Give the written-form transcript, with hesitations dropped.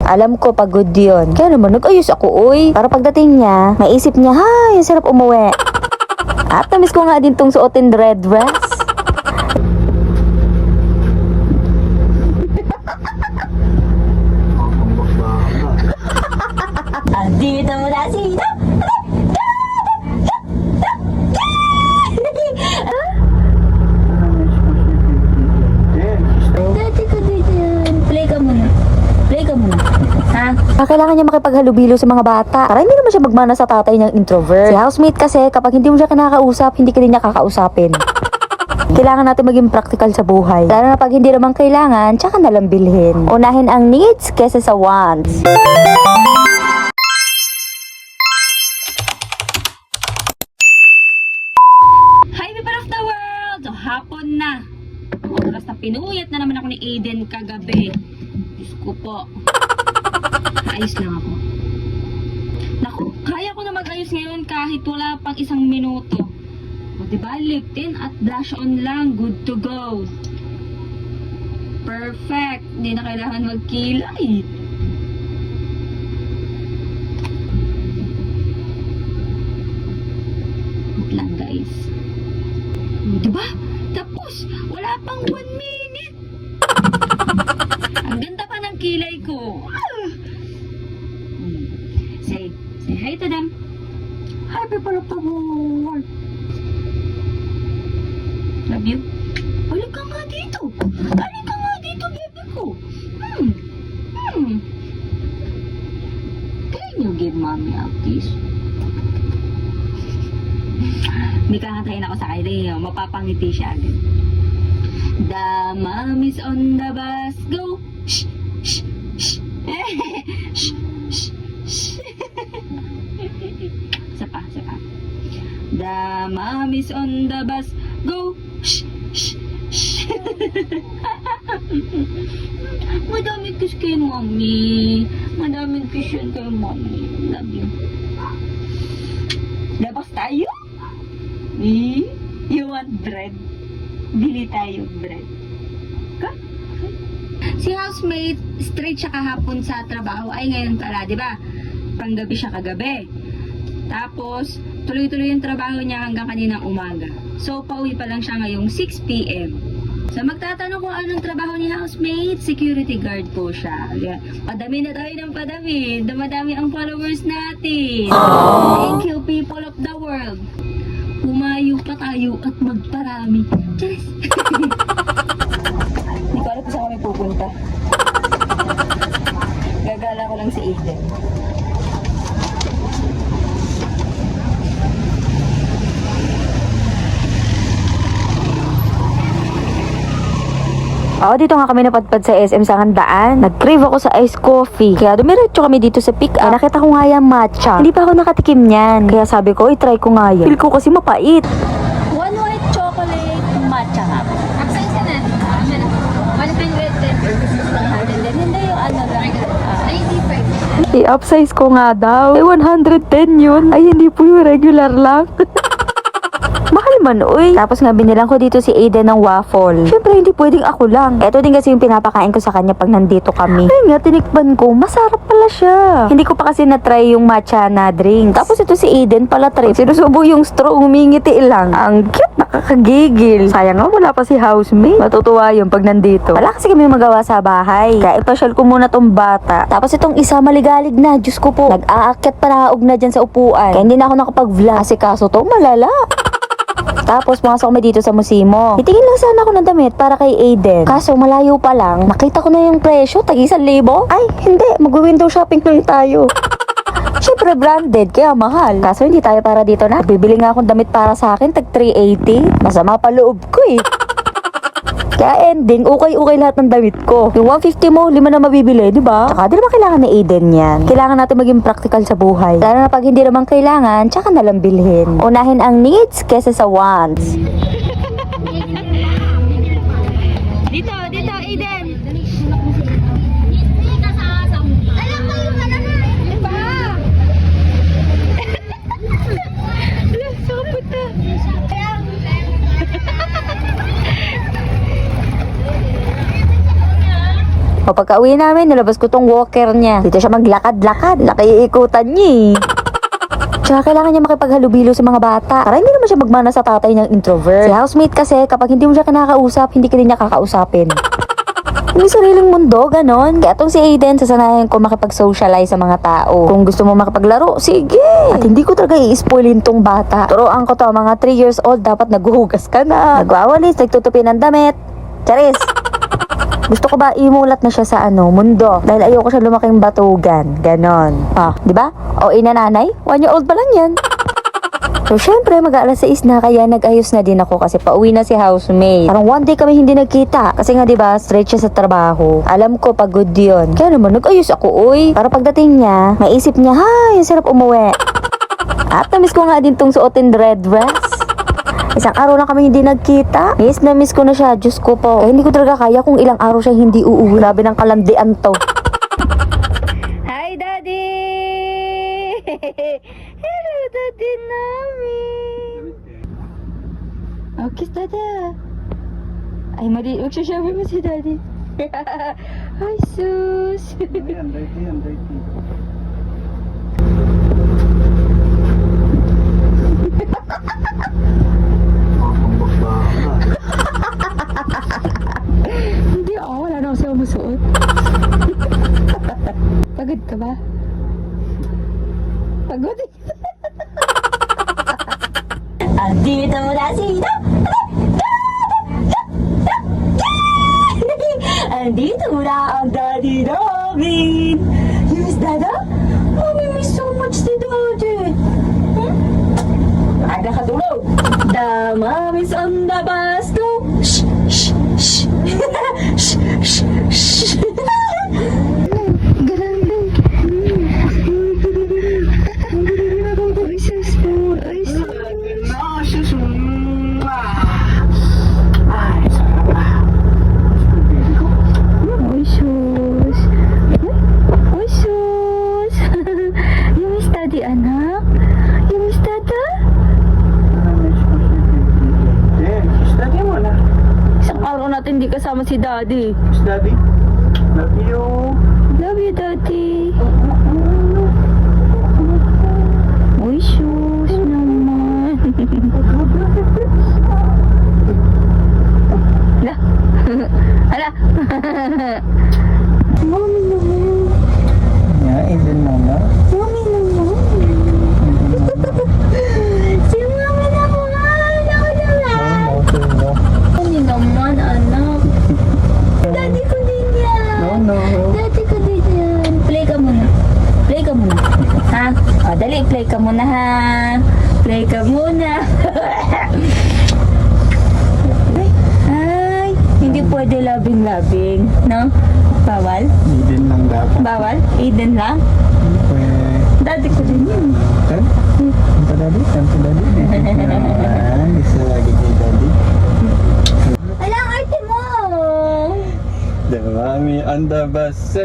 Alam ko pagod yun. Kaya naman nag-ayos ako, uy. Para pagdating niya, maisip niya, hay, sarap umuwi. At namiss ko nga din tong suotin red dress. Dito na sino? Dati ko dito yan. Play ka muna. Play ka muna. Ha? Kailangan niya makipaghalubilo sa mga bata para hindi naman siya magmana sa tatay niyang introvert. Si housemate kasi kapag hindi mo siya kinakausap, hindi ka din niya kakausapin. Kailangan natin maging practical sa buhay. Lalo na pag hindi naman kailangan, tsaka nalang bilhin. Unahin ang needs kesa sa wants. Hi people of the world! So, hapon na. Oras na pinuyat na naman ako ni Aiden kagabi. Diyos ko po. Ayos lang ako. Naku, kaya ko na mag-ayos ngayon kahit wala pang isang minuto. O diba, lip tint at blush on lang. Good to go. Perfect. Hindi na kailangan magkilay. Wait lang guys. Diba? Tapos, wala pang 1 minute. Ang ganda pa ng kilay ko. Say hi to them. Hi people of the world. Love you. Balik ka nga dito. Balik ka nga dito, baby ko. Can you give mommy a kiss? May kakatayin ako sa kanya, mapapangiti siya agad. The mom is on the bus, go! Shh! Shh! Shh! Shh! Shh! Shh! Sapa. The mom is on the bus, go! Shh! Shh! Shh! Madaming kiss kay mommy. Madaming kiss yun kay mommy. Love you. Labas tayo? You want bread? Bili tayo bread. Ka? Si housemate, straight siya kahapon sa trabaho. Ay, ngayon pala, di ba? Panggabi siya kagabi. Tapos, tuloy-tuloy yung trabaho niya hanggang kaninang umaga. So, pauwi pa lang siya ngayong 6 p.m. So, magtatanong kung anong trabaho ni housemate, security guard po siya. Padami na tayo ng padami. Damadami ang followers natin. Thank you, people of the world. Humayo pa tayo at magparami. Cheers! Hindi ko alam kung saan kami pupunta. Gagala ko lang si Aiden. Dito nga kami napadpad sa SM sa Handaan. Nag-crave ako sa iced coffee. Kaya dumiretso kami dito sa pick up. Nakita ko nga yung matcha. Hindi pa ako nakatikim niyan. Kaya sabi ko, try ko nga yan. Feel ko kasi mapait. 1 white chocolate matcha ka. Upsize na. 110. Hindi yung ano lang. 95. I-upsize ko nga daw. 110 yun. Ay, hindi po yung regular lang. Mahal man, uy. Tapos nga binilang ko dito si Aiden ng waffle. Siyempre, hindi pwedeng ako lang. Eto din kasi yung pinapakain ko sa kanya pag nandito kami. Ayun nga, tinikban ko. Masarap pala siya. Hindi ko pa kasi na-try yung matcha na drink. Tapos ito si Aiden pala trip. Sinusubo yung straw, humingiti lang. Ang cute, nakakagigil. Sayang nga, wala pa si housemate. Matutuwa yun pag nandito. Wala kasi kami magawa sa bahay. Kaya ipasyal ko muna tong bata. Tapos itong isa maligalig na. Diyos ko po. Nag-aakyat paraog na dyan sa upuan. Kaya hindi na ako nakapag-vlog. Kasi kaso to, malala. Tapos pumasok kami dito sa musimo. Titingin lang sana ako ng damit para kay Aiden. Kaso malayo pa lang, nakita ko na yung presyo, tag 1,000. Ay, hindi, mag-window shopping lang tayo. Siyempre branded, kaya mahal. Kaso hindi tayo para dito na. Bibili nga akong damit para sa akin, tag 380. Masama pa loob ko eh. Kaya ending, ukay-ukay lahat ng damit ko. Yung 150 mo, 5 na mabibili, di ba? Tsaka di naman kailangan ni Aiden yan. Kailangan natin maging practical sa buhay. Lalo na pag hindi naman kailangan, tsaka nalang bilhin. Unahin ang needs kesa sa wants. Dito, Aiden. O pagka uwi namin, nilabas ko tong walker niya. Dito siya maglakad-lakad. Nakiikutan niya eh. Tsaka kailangan niya makipaghalubilo sa mga bata. Para hindi naman siya magmana sa tatay ng introvert. Si housemate kasi, kapag hindi mo siya kinakausap, hindi ka rin niya kakausapin. May sariling mundo, ganon. Kaya tong si Aiden, sasanayan ko makipag-socialize sa mga tao. Kung gusto mo makipaglaro, sige. At hindi ko talaga i-spoilin tong bata. Turuan ko to, mga 3 years old, dapat naghuhugas ka na. Nagwawalis, nagtutupi ng damit. Charis! Gusto ko ba imulat na siya sa mundo? Dahil ayoko siya lumaking batugan. Ganon. Di ba? O ina nanay, 1 year old pa lang yan. So, syempre, mag-aalas 6 na, kaya nag-ayos na din ako kasi pauwi na si housemate. Parang 1 day kami hindi nagkita. Kasi nga, diba, straight siya sa trabaho. Alam ko, pagod yun. Kaya naman, nag-ayos ako, uy. Para pagdating niya, maisip niya, ang sarap umuwi. At namiss ko nga din tong suotin red dress. Isang araw na kami hindi nagkita. Miss na miss ko na siya, Diyos ko po. Hindi ko talaga kaya kung ilang araw siya hindi uuwi. Grabe ng kalandian to. Hi, Daddy! Hello, Daddy namin! Oh, kiss Dada! Ay, mali. Magsasyabi mo si Daddy. Hi, sus! Yan, right. Hindi ako, wala na ako siya masuot. Pagod ka ba? Pagod? Andito na sila! Andito na ang daddy namin! You miss Dada? Oh, we miss so much si Daddy! Aga ka tulog! The mom is on the bus go! Shh! Shh! Shh! Shh! Shh! Shh! Anak, you miss Dada? Daddy mo na. Isang araw natin hindi kasama si Daddy. Daddy. Love you. Love you, Daddy. Uy, sus naman. Hala. Hala. Mommy naman. Yeah, Aiden mama. Mommy naman. Si Mama naman. Ako naman. No. Mommy naman, anak. Daddy ko din yan. No. Daddy ko din yan. Play ka muna. Play ka muna. Ha? O, dali. Play ka muna, ha? Play ka muna. Ay, hindi pwede labing-labing. No? Bawal? Aiden lang dapat. Bawal? Aiden lang? Daddy ko din yun. Kan? Daddy. Isa lagi kay Daddy. Ala, ang arte mo! The mommy on the bus.